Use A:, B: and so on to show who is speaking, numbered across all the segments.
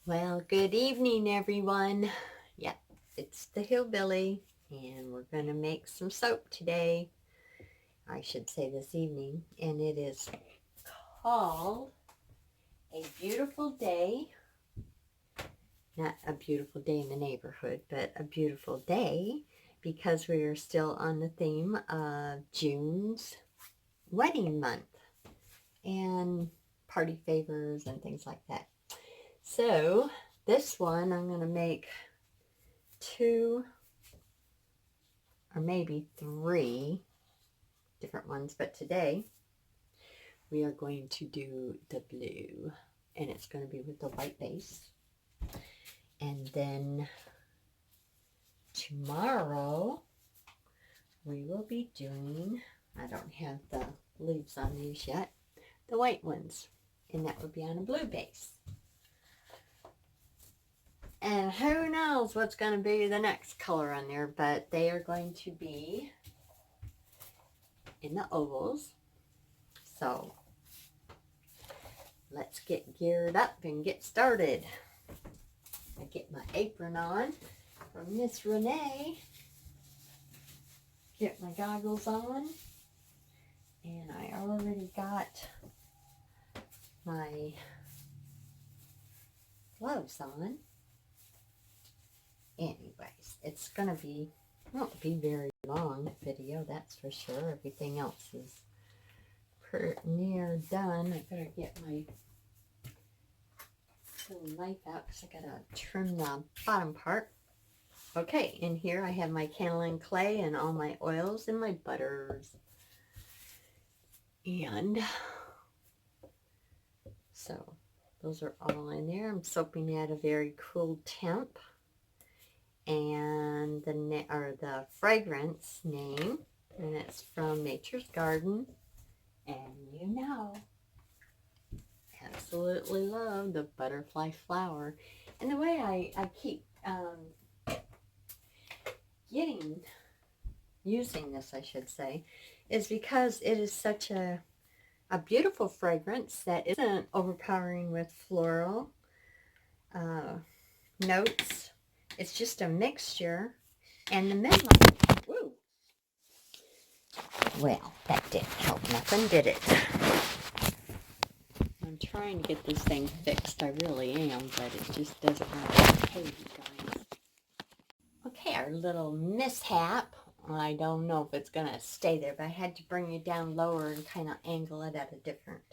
A: Well, good evening, everyone. Yep, it's the Hillbilly, and we're going to make some soap today. I should say this evening, and it is called A Beautiful Day. Not a beautiful day in the neighborhood, but a beautiful day because we are still on the theme of June's wedding month and party favors and things like that. So this one I'm going to make 2 or maybe 3 different ones, but today we are going to do the blue, and it's going to be with the white base. And then tomorrow we will be doing, I don't have the leaves on these yet, the white ones, and that would be on a blue base. And who knows what's going to be the next color on there, but they are going to be in the ovals. So let's get geared up and get started. I get my apron on from Miss Renee. Get my goggles on. And I already got my gloves on. Anyways, it's going to be, won't be very long video, that's for sure. Everything else is pretty near done. I better get my little knife out because I gotta trim the bottom part. Okay, in here I have my cannelin clay and all my oils and my butters. And so those are all in there. I'm soaping at a very cool temp. And the fragrance name, and it's from Nature's Garden. And you know, absolutely love the butterfly flower. And the way I keep using this, I should say, is because it is such a beautiful fragrance that isn't overpowering with floral notes. It's just a mixture. And the men like, woo. Well, that didn't help nothing, did it? I'm trying to get this thing fixed. I really am, but it just doesn't want to behave, you guys. Okay, our little mishap. I don't know if it's going to stay there, but I had to bring it down lower and kind of angle it at a different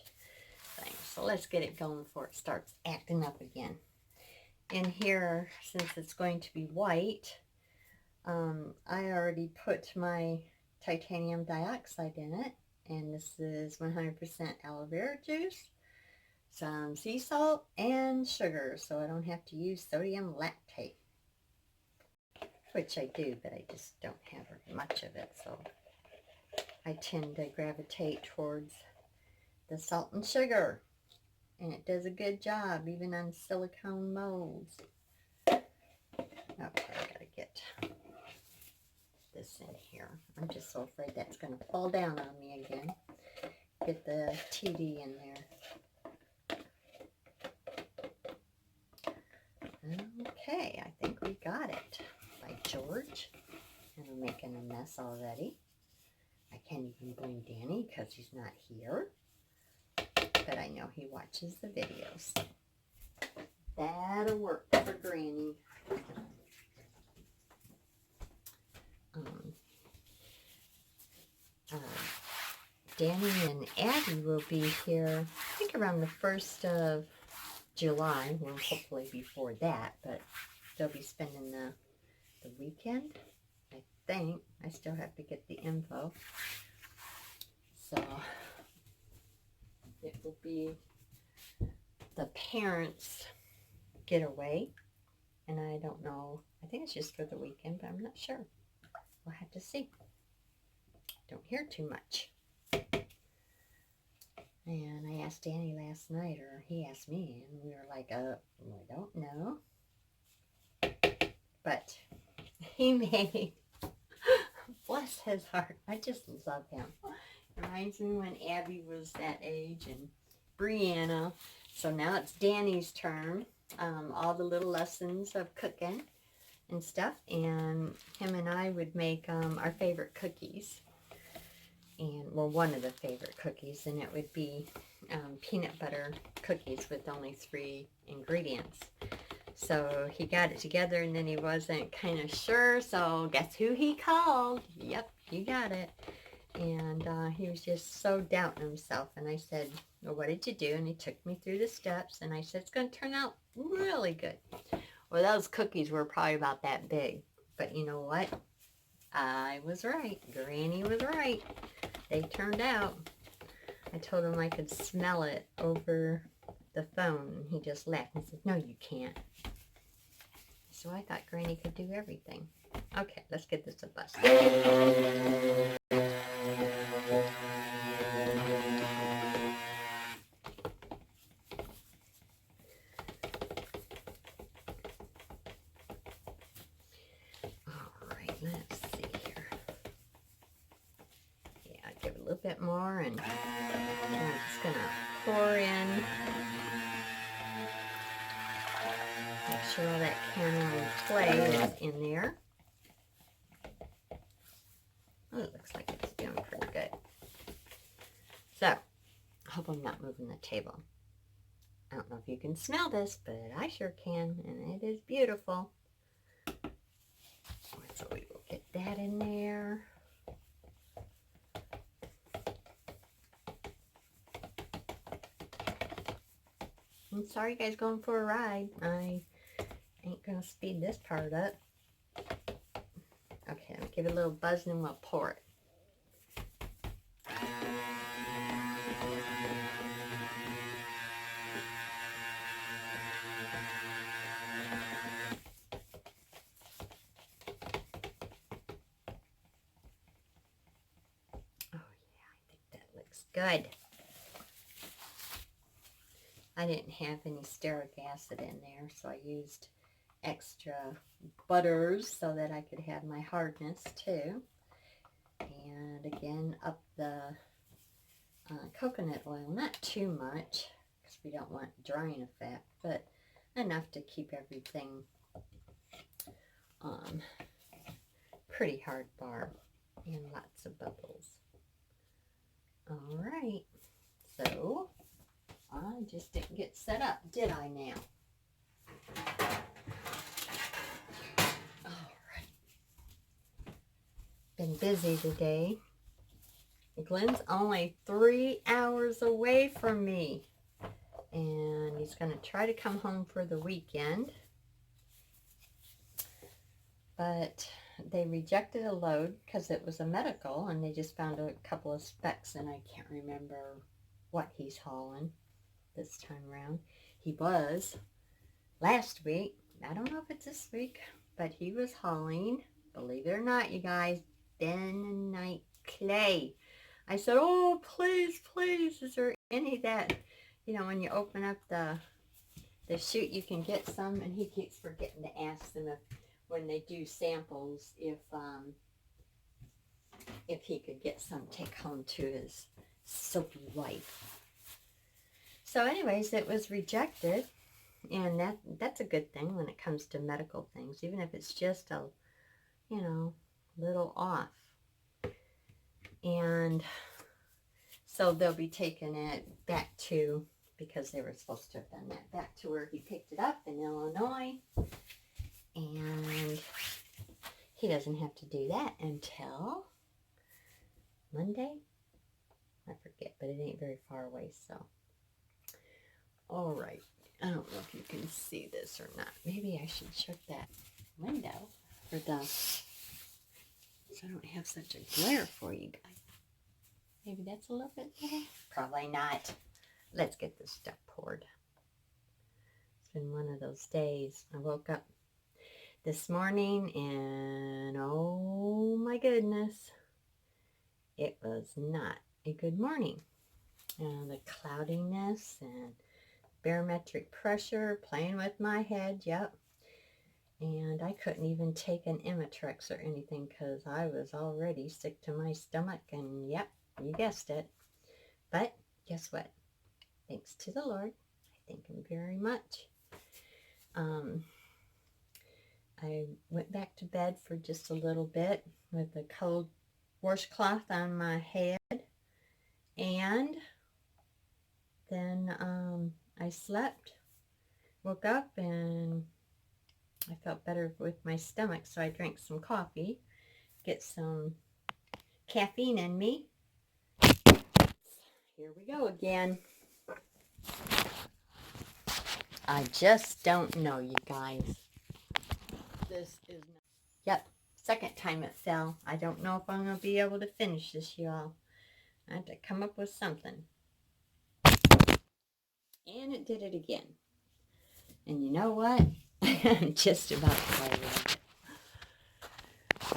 A: thing. So let's get it going before it starts acting up again. In here, since it's going to be white, I already put my titanium dioxide in it, and this is 100% aloe vera juice, some sea salt, and sugar, so I don't have to use sodium lactate, which I do, but I just don't have very much of it, so I tend to gravitate towards the salt and sugar, and it does a good job even on silicone molds. Okay, I gotta get this in here. I'm just so afraid that's going to fall down on me again. Get the TD in there. Okay, I think we got it. By George. And I'm making a mess already. I can't even blame Danny because he's not here. But I know he watches the videos. That'll work for Granny. Danny and Abby will be here, I think around the 1st of July, well, hopefully before that, but they'll be spending the weekend, I think. I still have to get the info. So, it will be the parents' getaway, and I don't know, I think it's just for the weekend, but I'm not sure. We'll have to see. Don't hear too much. And I asked Danny last night, or he asked me, and we were like, I don't know. But he made, bless his heart, I just love him. Reminds me when Abby was that age, and Brianna. So now it's Danny's turn. all the little lessons of cooking and stuff, and him and I would make our favorite cookies, and well, one of the favorite cookies, and it would be peanut butter cookies with only 3 ingredients. So he got it together, and then he wasn't kind of sure, so guess who he called? Yep, you got it. And he was just so doubting himself, and I said, well, what did you do? And he took me through the steps, and I said, it's going to turn out really good. Well, those cookies were probably about that big, but you know what? I was right. Granny was right. They turned out. I told him I could smell it over the phone, and he just laughed and said, no, you can't. So I thought Granny could do everything. Okay, let's get this a bust. Alright, let's see here. Yeah, I'll give it a little bit more, and I'm just going to pour in. Make sure all that caramel clay is in there. Oh, it looks like it's doing pretty good. So, I hope I'm not moving the table. I don't know if you can smell this, but I sure can, and it is beautiful. So we will get that in there. I'm sorry you guys going for a ride. I ain't going to speed this part up. Okay, I'll give it a little buzz and then we'll pour it. Oh yeah, I think that looks good. I didn't have any stearic acid in there, so I used extra butters so that I could have my hardness too. And again, up the coconut oil, not too much because we don't want drying effect, but enough to keep everything pretty hard barb and lots of bubbles. All right, so I just didn't get set up, did I now? All right. Been busy today. Glenn's only 3 hours away from me, and he's going to try to come home for the weekend, but they rejected a load because it was a medical, and they just found a couple of specks, and I can't remember what he's hauling this time around. He was last week. I don't know if it's this week, but he was hauling, believe it or not, you guys, bentonite clay. I said, oh, please, please, is there any that, you know, when you open up the chute, you can get some, and he keeps forgetting to ask them if, when they do samples, if he could get some take home to his soapy wife. So anyways, it was rejected, and that's a good thing when it comes to medical things, even if it's just a, you know, little off. And so they'll be taking it back to, because they were supposed to have done that, back to where he picked it up in Illinois. And he doesn't have to do that until Monday. I forget, but it ain't very far away, so. All right. I don't know if you can see this or not. Maybe I should shut that window for the, so I don't have such a glare for you guys. Maybe that's a little bit better. Probably not. Let's get this stuff poured. It's been one of those days. I woke up this morning and oh my goodness, it was not a good morning. The cloudiness and barometric pressure playing with my head, yep. And I couldn't even take an Imitrex or anything because I was already sick to my stomach, and yep, you guessed it. But guess what? Thanks to the Lord, I thank him very much. I went back to bed for just a little bit with a cold washcloth on my head, and then I slept, woke up, and I felt better with my stomach, so I drank some coffee, get some caffeine in me. Here we go again. I just don't know, you guys. This is not... Yep, second time it fell. I don't know if I'm going to be able to finish this, y'all. I have to come up with something. And it did it again. And you know what? I'm just about to play with it.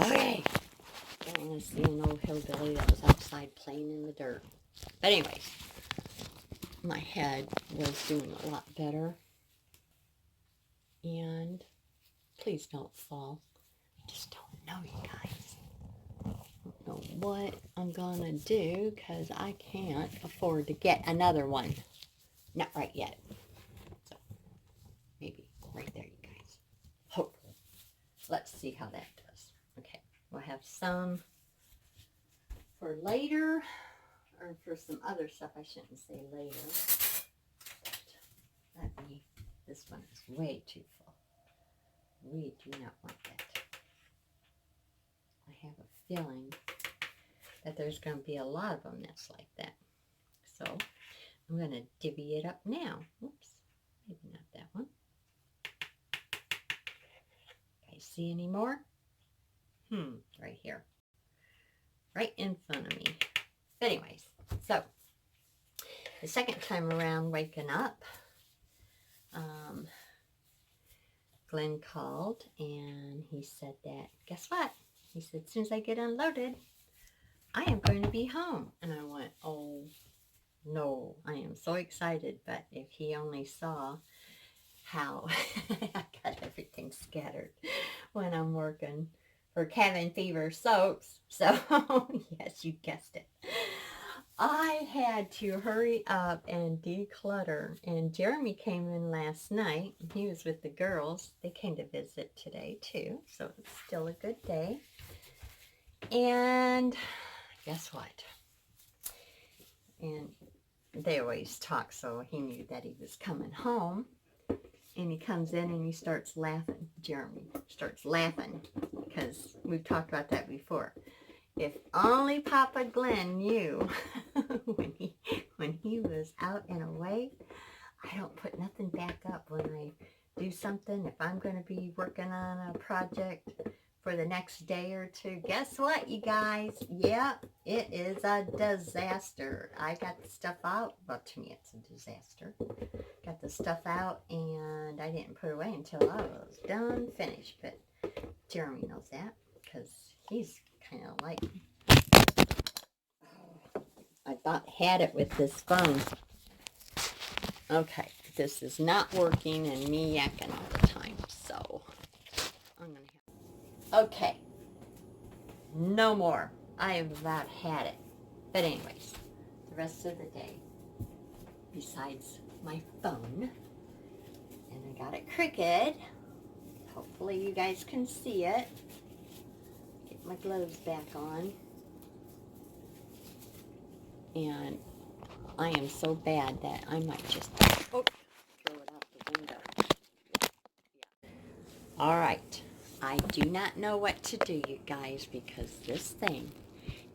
A: Okay. Don't want to see an old hillbilly that was outside playing in the dirt. But anyways, my head was doing a lot better. And please don't fall. I just don't know, you guys. I don't know what I'm going to do because I can't afford to get another one. Not right yet. So, maybe right there, you guys. Hopefully. Let's see how that does. Okay, we'll have some for later, or for some other stuff. I shouldn't say later. But this one is way too full. We do not want that. I have a feeling that there's going to be a lot of them that's like that. So I'm going to divvy it up now. Oops, maybe not that one. Guys see any more? Right here. Right in front of me. But anyways, so the second time around waking up, Glenn called and he said that, guess what? He said, as soon as I get unloaded, I am going to be home. And I went, oh no, I am so excited. But if he only saw how I got everything scattered when I'm working for Cabin Fever Soaps. So, yes, you guessed it. I had to hurry up and declutter. And Jeremy came in last night. He was with the girls. They came to visit today, too. So, it's still a good day. And guess what? And they always talk, so he knew that he was coming home. And he comes in and he starts laughing. Jeremy starts laughing because we've talked about that before. If only Papa Glenn knew when he was out and away. I don't put nothing back up when I do something. If I'm going to be working on a project for the next day or two, guess what, you guys? Yeah, it is a disaster. I got the stuff out. Well, to me, it's a disaster. Got the stuff out, and I didn't put it away until I was done, finished. But Jeremy knows that, because he's kind of like, I about had it with this phone. Okay, this is not working, and me yakking all the time, so I'm going to have... Okay, no more. I have about had it. But anyways, the rest of the day, besides my phone, and I got it crooked. Hopefully you guys can see it. Get my gloves back on. And I am so bad that I might just throw it out the window. Yeah. All right. I do not know what to do, you guys, because this thing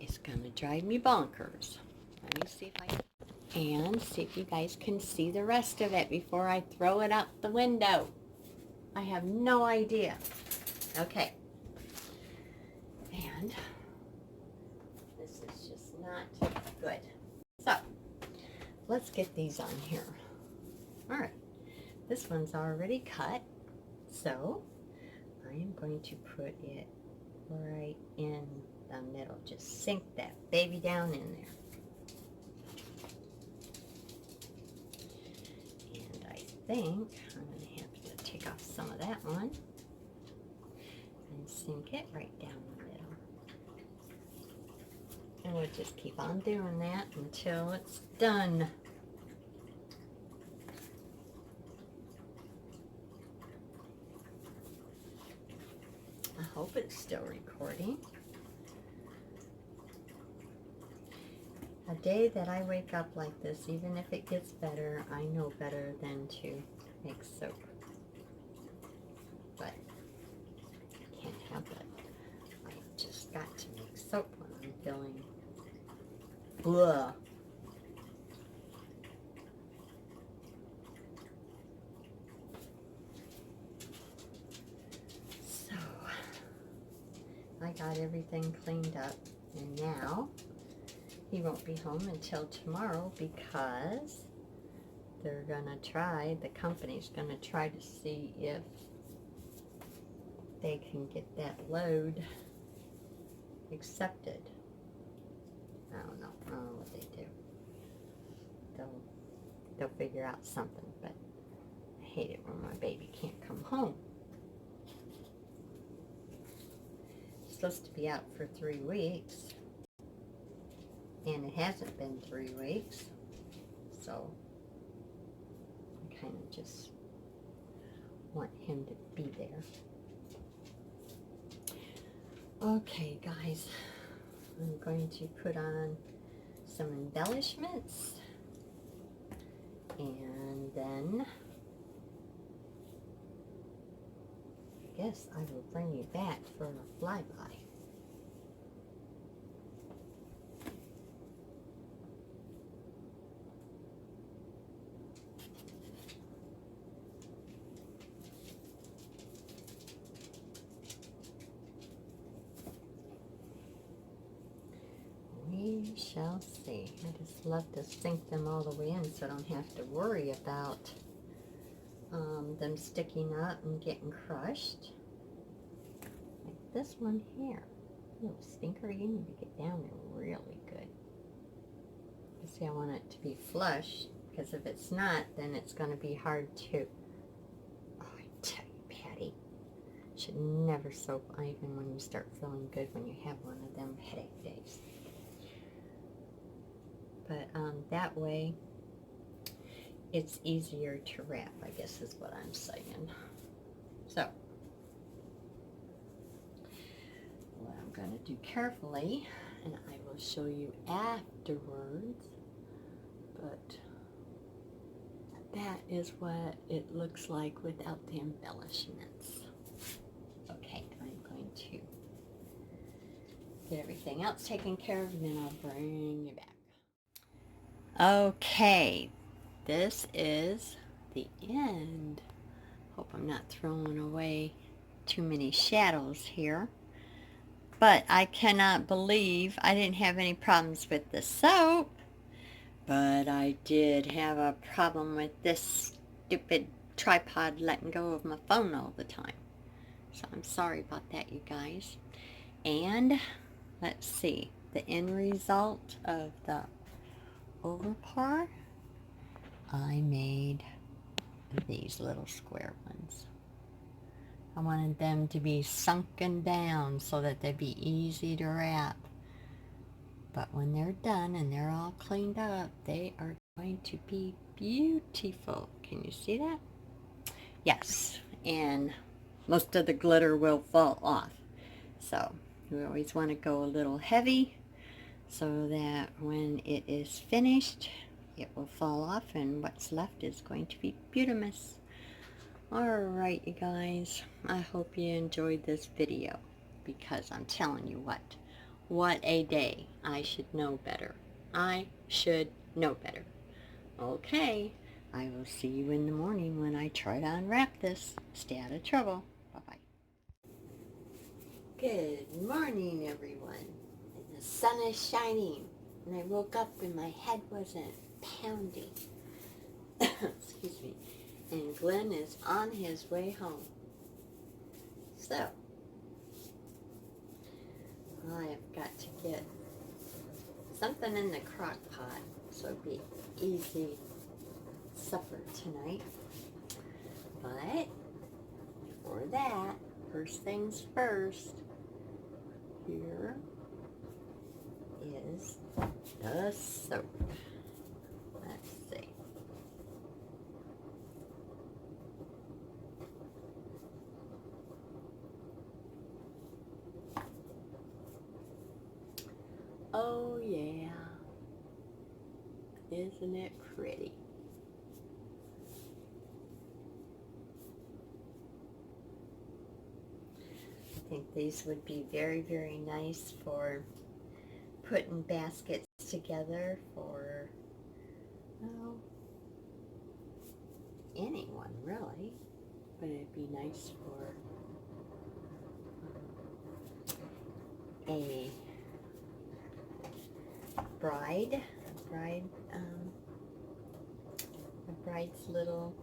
A: is going to drive me bonkers. Let me see if I can. And see if you guys can see the rest of it before I throw it out the window. I have no idea. Okay. And this is just not good. So, let's get these on here. Alright. This one's already cut. So, I am going to put it right in the middle. Just sink that baby down in there. I think I'm going to have to take off some of that one and sink it right down the middle. And we'll just keep on doing that until it's done. I hope it's still recording. A day that I wake up like this, even if it gets better, I know better than to make soap. But I can't help it. I just got to make soap when I'm feeling blah. So, I got everything cleaned up, and now he won't be home until tomorrow because they're gonna try, the company's gonna try to see if they can get that load accepted. I don't know what they do. They'll figure out something, but I hate it when my baby can't come home. It's supposed to be out for 3 weeks, and it hasn't been 3 weeks, so I kind of just want him to be there. Okay, guys, I'm going to put on some embellishments, and then I guess I will bring you back for a flyby. We shall see. I just love to sink them all the way in so I don't have to worry about them sticking up and getting crushed. Like this one here. Little stinker, you need to get down there really good. You see, I want it to be flush, because if it's not, then it's going to be hard to... Oh, I tell you, Patty, you should never soap even when you start feeling good when you have one of them headache days. But that way, it's easier to wrap, I guess is what I'm saying. So, what I'm going to do carefully, and I will show you afterwards, but that is what it looks like without the embellishments. Okay, I'm going to get everything else taken care of, and then I'll bring you back. Okay, this is the end. Hope I'm not throwing away too many shadows here. But I cannot believe I didn't have any problems with the soap. But I did have a problem with this stupid tripod letting go of my phone all the time. So I'm sorry about that, you guys. And let's see, the end result of the over part, I made these little square ones. I wanted them to be sunken down so that they'd be easy to wrap. But when they're done and they're all cleaned up, they are going to be beautiful. Can you see that? Yes, and most of the glitter will fall off. So you always want to go a little heavy so that when it is finished, it will fall off and what's left is going to be beautiful. Alright, you guys, I hope you enjoyed this video, because I'm telling you what a day. I should know better. I should know better. Okay, I will see you in the morning when I try to unwrap this. Stay out of trouble. Bye-bye. Good morning, everyone. The sun is shining, and I woke up and my head wasn't pounding. Excuse me. And Glenn is on his way home. So, I have got to get something in the crock pot so it'll be easy supper tonight. But before that, first things first, here is the soap. Let's see. Isn't it pretty? I think these would be very, very nice for putting baskets together for, well, anyone really. But it'd be nice for a bride's little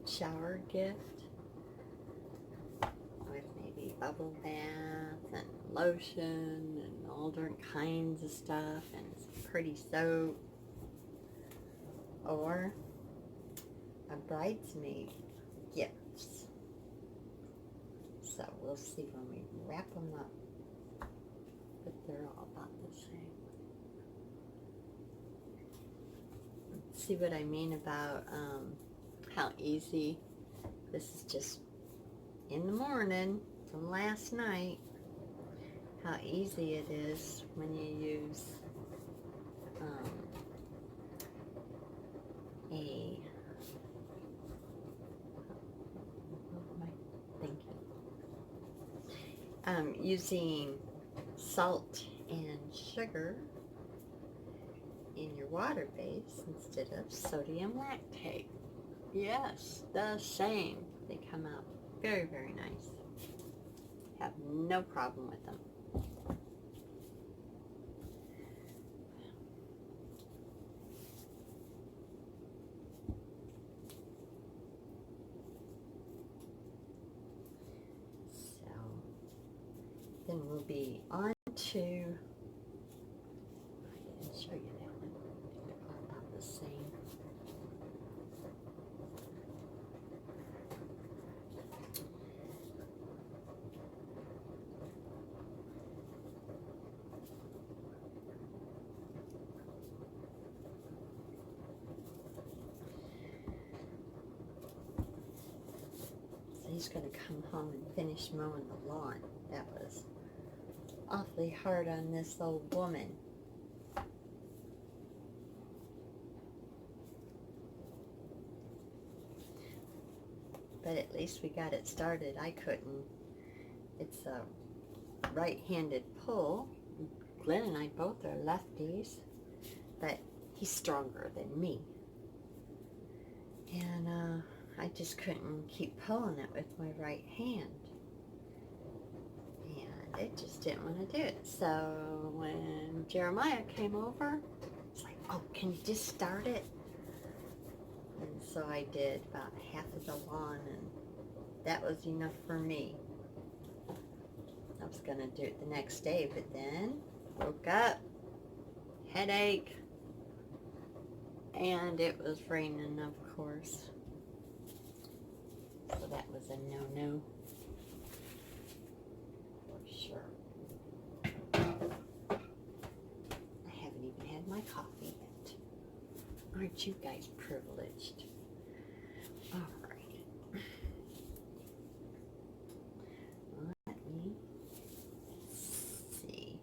A: shower gift with maybe bubble bath and lotion and all different kinds of stuff and some pretty soap, or a bridesmaid gifts. So we'll see when we wrap them up, but they're all about the same. See what I mean about how easy this is, just in the morning from last night, how easy it is when you use using salt and sugar in your water base instead of sodium lactate. Yes, the same. They come out very, very nice. Have no problem with them. So then we'll be on to, I didn't show you that one. They're all about the same. He's going to come home and finish mowing the lawn. That was awfully hard on this old woman. But at least we got it started. I couldn't. It's a right-handed pull. Glenn and I both are lefties, but he's stronger than me. And I just couldn't keep pulling it with my right hand. And it just didn't want to do it. So when Jeremiah came over, it's like, oh, can you just start it? And so I did about half of the lawn, and that was enough for me. I was going to do it the next day, but then woke up, headache, and it was raining, of course. So that was a no-no, for sure. I haven't even had my coffee yet. Aren't you guys privileged? All right. Let me see.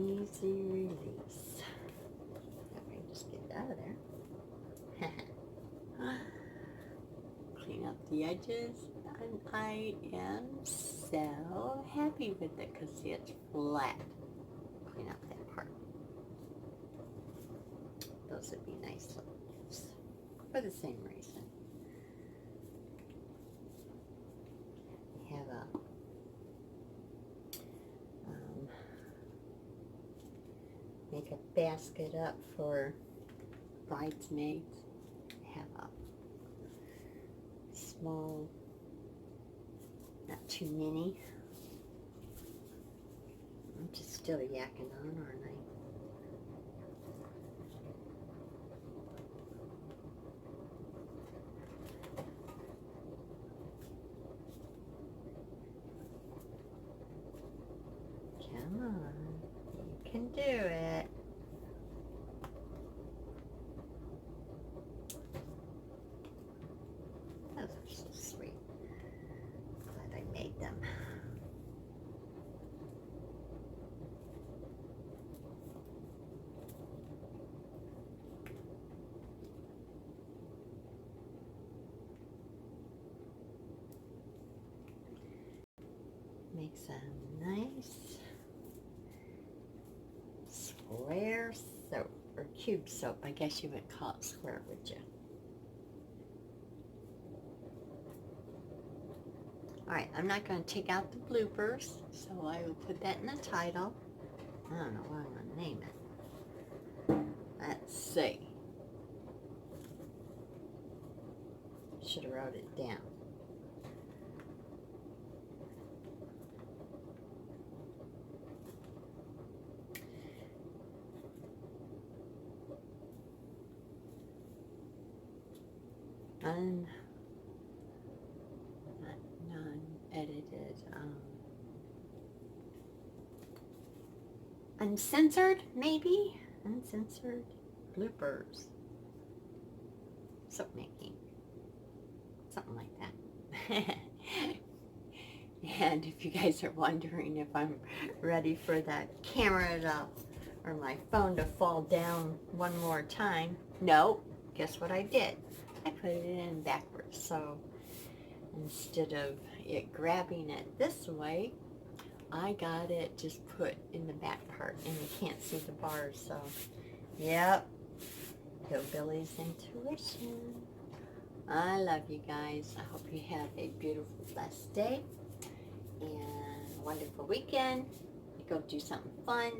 A: Easy release. Okay, just get it out of there. Clean up the edges, and I am so happy with it because see, it's flat. Clean up that part. Those would be nice little gifts for the same reason. We have a make a basket up for bridesmaids. Have a small, not too many. I'm just still yakking on, aren't I? Come on, you can do it. makes a nice square soap, or cube soap. I guess you would call it square, would you? Alright, I'm not going to take out the bloopers, so I will put that in the title. I don't know what I'm going to name it. Let's see. Should have wrote it down. Non-edited. Uncensored, maybe? Uncensored bloopers. Soap making. Something like that. And if you guys are wondering if I'm ready for that camera to, or my phone to fall down one more time, no. Guess what I did? I put it in backwards. So instead of it grabbing it this way, I got it just put in the back part, and you can't see the bars. So, yep. Hillbilly's intuition. I love you guys. I hope you have a beautiful, blessed day and a wonderful weekend. You go do something fun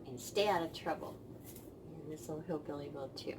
A: and stay out of trouble. And this little hillbilly will too.